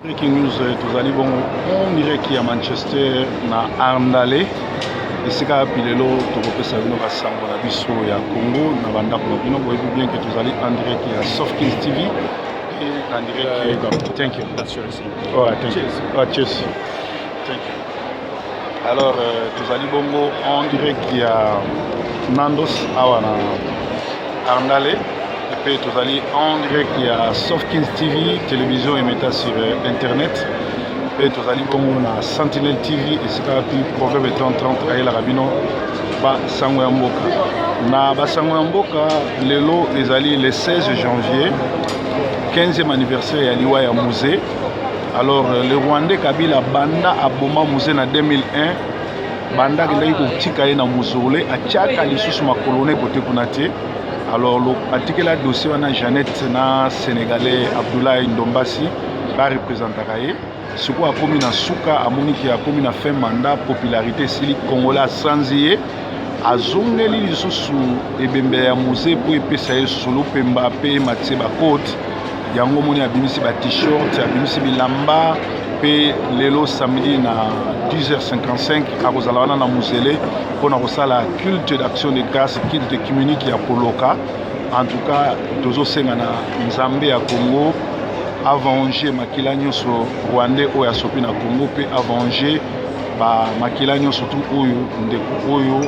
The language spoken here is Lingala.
Breaking news, tozali bongo on dirait qu'il y a Manchester na Arndale esika pilelo tokopesa bino basango na biso ya Congo na bandako na bino boyebi bien que tozali en direct ya Softkins TV et en direct thank you. That's yours. Oh, thank you. Oh, cheers. Thank you. Alors tozali bongo en direct ya Nandos awa na Arndale. Et puis tozali en direct ya Softkins TV, télévision et méta sur internet. Et puis tozali bongo na Sentinel TV et c'est puis Proverbe 30 ayela rabino ba sango ya mboka. Na ba sango ya mboka lelo ezali le 16 janvier 15e anniversaire ya liwa ya musée. Alors le Rwandais Kabila banda aboma musée na 2001 banda kendaki kotika ye na muzole atiaka lisusu makolone kote kuna te. Alors atikela dossier wana Jeannette na Sénégalais Abdoulaye Ndombasi ba représentaka ye siko akomi na suka amoniki akomi na fin mandat popularité sili Congolais sanzi ye azongeli lisusu ebembe ya musée po epesa ye solo pemba pe matse ba cote yango moni abimisi ba t-shirt abimisi bilamba pe lelo samedi na 10h55 akozala wana na musele pona kosala culte d'action de grâce culte communique ya koloka. En tout cas tozosenga na nzambe ya Congo avanger makila nyonso rwandais oyo asopi na Congo pe avanger ba makila nyonso tu oyo ndeko oyo